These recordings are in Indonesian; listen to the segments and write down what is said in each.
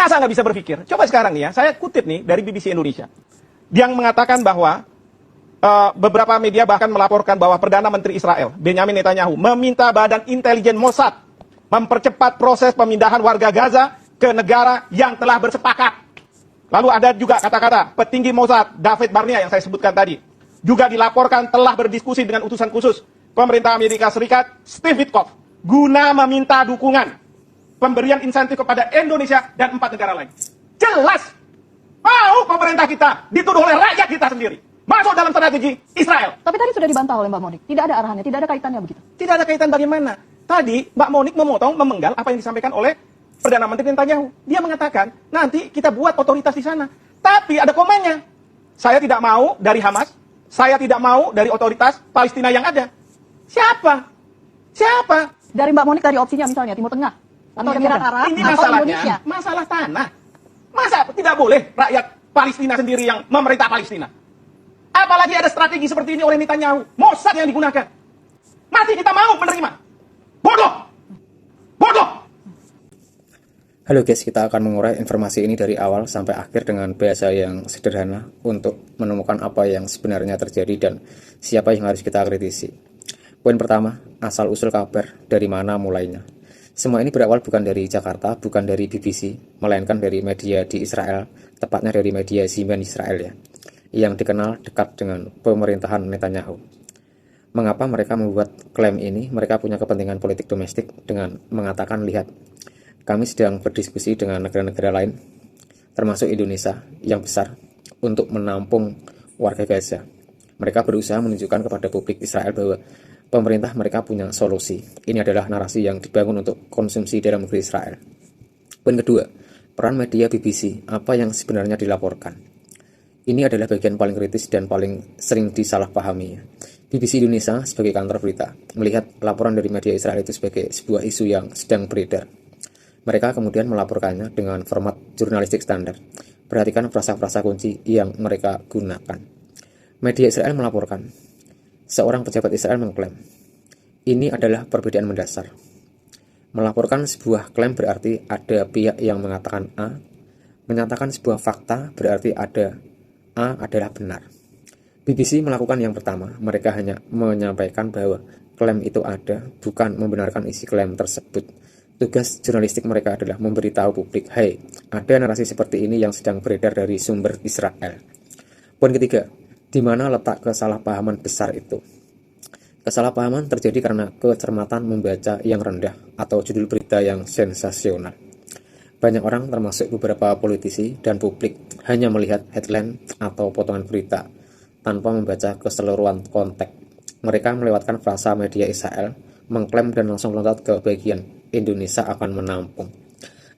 Masa nggak bisa berpikir? Coba sekarang nih ya, saya kutip nih dari BBC Indonesia. Yang mengatakan bahwa beberapa media bahkan melaporkan bahwa Perdana Menteri Israel, Benjamin Netanyahu, meminta Badan Intelijen Mossad mempercepat proses pemindahan warga Gaza ke negara yang telah bersepakat. Lalu ada juga kata-kata petinggi Mossad, David Barnea yang saya sebutkan tadi, juga dilaporkan telah berdiskusi dengan utusan khusus pemerintah Amerika Serikat, Steve Witkoff, guna meminta dukungan pemberian insentif kepada Indonesia dan 4 negara lain. Jelas, mau pemerintah kita dituduh oleh rakyat kita sendiri masuk dalam strategi Israel. Tapi tadi sudah dibantah oleh Mbak Monik, tidak ada arahannya, tidak ada kaitannya begitu. Tidak ada kaitan bagaimana. Tadi Mbak Monik memenggal apa yang disampaikan oleh Perdana Menteri Netanyahu. Dia mengatakan, nanti kita buat otoritas di sana. Tapi ada komennya. Saya tidak mau dari Hamas, saya tidak mau dari otoritas Palestina yang ada. Siapa? Siapa? Dari Mbak Monik dari opsinya misalnya Timur Tengah atau Emirat Arab Ini atau masalahnya, Indonesia. masalah tanah. Masa tidak boleh rakyat Palestina sendiri yang memerintah Palestina? Apalagi ada strategi seperti ini oleh Netanyahu, Mossad yang digunakan. Masih kita mau menerima? Bodoh! Bodoh! Halo guys, kita akan mengurai informasi ini dari awal sampai akhir dengan bahasa yang sederhana untuk menemukan apa yang sebenarnya terjadi dan siapa yang harus kita kritisi. Poin pertama, asal-usul kabar, dari mana mulainya. Semua ini berawal bukan dari Jakarta, bukan dari BBC, melainkan dari media di Israel, tepatnya dari media Ziman Israel ya, yang dikenal dekat dengan pemerintahan Netanyahu. Mengapa mereka membuat klaim ini? Mereka punya kepentingan politik domestik dengan mengatakan, lihat, kami sedang berdiskusi dengan negara-negara lain, termasuk Indonesia yang besar, untuk menampung warga Gaza. Mereka berusaha menunjukkan kepada publik Israel bahwa pemerintah mereka punya solusi. Ini adalah narasi yang dibangun untuk konsumsi dalam negeri Israel. Poin kedua, peran media BBC, apa yang sebenarnya dilaporkan. Ini adalah bagian paling kritis dan paling sering disalahpahami. BBC Indonesia sebagai kantor berita melihat laporan dari media Israel itu sebagai sebuah isu yang sedang beredar. Mereka kemudian melaporkannya dengan format jurnalistik standar. Perhatikan frasa-frasa kunci yang mereka gunakan. Media Israel melaporkan, seorang pejabat Israel mengklaim, ini adalah perbedaan mendasar. Melaporkan sebuah klaim berarti ada pihak yang mengatakan A, menyatakan sebuah fakta berarti ada A adalah benar. BBC melakukan yang pertama, mereka hanya menyampaikan bahwa klaim itu ada, bukan membenarkan isi klaim tersebut. Tugas jurnalistik mereka adalah memberitahu publik, hey, ada narasi seperti ini yang sedang beredar dari sumber Israel. Poin ketiga, di mana letak kesalahpahaman besar itu? Kesalahpahaman terjadi karena kecermatan membaca yang rendah atau judul berita yang sensasional. Banyak orang termasuk beberapa politisi dan publik hanya melihat headline atau potongan berita tanpa membaca keseluruhan konteks. Mereka melewatkan frasa media Israel, mengklaim dan langsung meloncat ke bagian Indonesia akan menampung.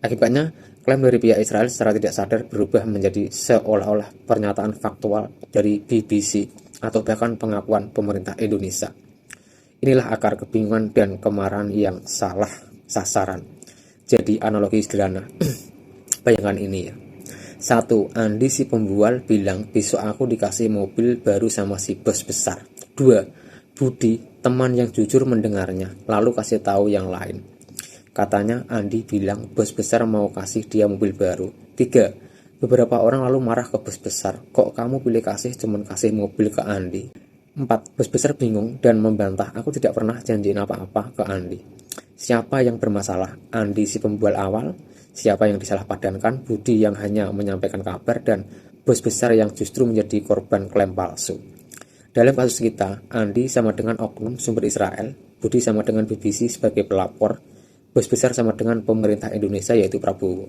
Akibatnya, klaim dari pihak Israel secara tidak sadar berubah menjadi seolah-olah pernyataan faktual dari BBC atau bahkan pengakuan pemerintah Indonesia. Inilah akar kebingungan dan kemarahan yang salah sasaran. Jadi analogi sederhana, bayangkan ini ya. 1. Andi si pembual bilang besok aku dikasih mobil baru sama si bos besar. 2. Budi, teman yang jujur mendengarnya, lalu kasih tahu yang lain. Katanya Andi bilang bos besar mau kasih dia mobil baru. 3. Beberapa orang lalu marah ke bos besar, kok kamu pilih kasih cuman kasih mobil ke Andi. 4. Bos besar bingung dan membantah, aku tidak pernah janjiin apa-apa ke Andi. Siapa yang bermasalah? Andi si pembual awal? Siapa yang disalahpadankan? Budi yang hanya menyampaikan kabar dan bos besar yang justru menjadi korban klaim palsu. Dalam kasus kita, Andi sama dengan oknum sumber Israel, Budi sama dengan BBC sebagai pelapor, bos besar sama dengan pemerintah Indonesia yaitu Prabowo.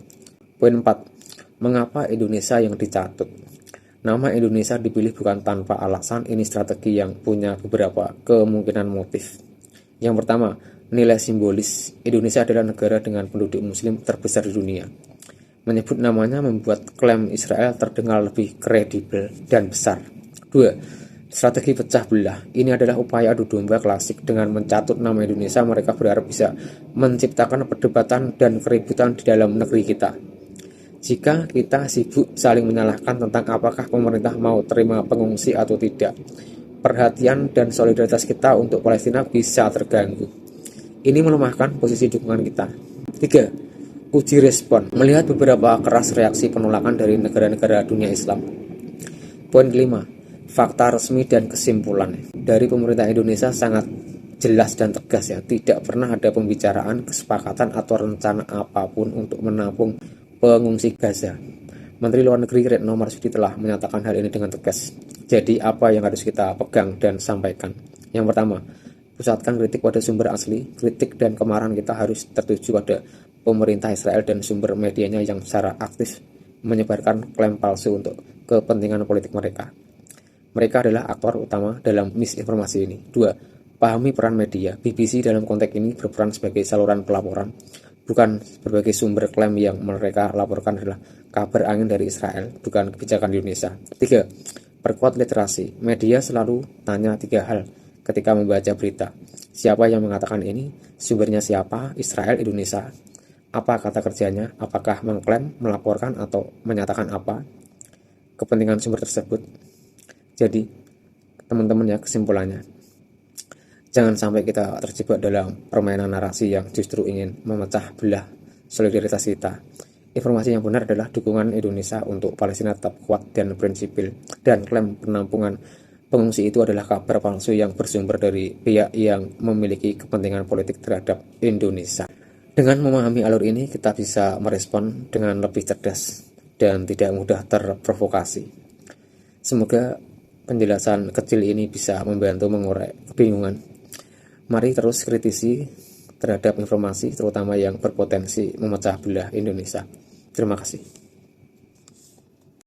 Poin 4. Mengapa Indonesia yang dicatut? Nama Indonesia dipilih bukan tanpa alasan, ini strategi yang punya beberapa kemungkinan motif. Yang pertama, nilai simbolis. Indonesia adalah negara dengan penduduk muslim terbesar di dunia. Menyebut namanya membuat klaim Israel terdengar lebih kredibel dan besar. 2. Strategi pecah belah. Ini adalah upaya adu domba klasik. Dengan mencatut nama Indonesia, mereka berharap bisa menciptakan perdebatan dan keributan di dalam negeri kita. Jika kita sibuk saling menyalahkan tentang apakah pemerintah mau terima pengungsi atau tidak, perhatian dan solidaritas kita untuk Palestina bisa terganggu. Ini melemahkan posisi dukungan kita. 3. uji respon melihat beberapa keras reaksi penolakan dari negara-negara dunia Islam. Poin kelima, fakta resmi dan kesimpulan dari pemerintah Indonesia sangat jelas dan tegas ya, tidak pernah ada pembicaraan, kesepakatan atau rencana apapun untuk menampung pengungsi Gaza. Menteri Luar Negeri Retno Marsudi telah menyatakan hal ini dengan tegas. Jadi apa yang harus kita pegang dan sampaikan? Yang pertama, pusatkan kritik pada sumber asli. Kritik dan kemarahan kita harus tertuju pada pemerintah Israel dan sumber medianya yang secara aktif menyebarkan klaim palsu untuk kepentingan politik mereka. Mereka adalah aktor utama dalam misinformasi ini. 2. Pahami peran media. BBC dalam konteks ini berperan sebagai saluran pelaporan, bukan berbagai sumber klaim yang mereka laporkan adalah kabar angin dari Israel, bukan kebijakan Indonesia. 3. Perkuat literasi. Media selalu tanya 3 hal ketika membaca berita. Siapa yang mengatakan ini? Sumbernya siapa? Israel, Indonesia. Apa kata kerjanya? Apakah mengklaim, melaporkan, atau menyatakan apa? Kepentingan sumber tersebut. Jadi, teman-teman ya, kesimpulannya, jangan sampai kita terjebak dalam permainan narasi yang justru ingin memecah belah solidaritas kita. Informasi yang benar adalah dukungan Indonesia untuk Palestina tetap kuat dan prinsipil, dan klaim penampungan pengungsi itu adalah kabar palsu yang bersumber dari pihak yang memiliki kepentingan politik terhadap Indonesia. Dengan memahami alur ini, kita bisa merespon dengan lebih cerdas dan tidak mudah terprovokasi. Semoga penjelasan kecil ini bisa membantu mengurai kebingungan. Mari terus kritisi terhadap informasi, terutama yang berpotensi memecah belah Indonesia. Terima kasih.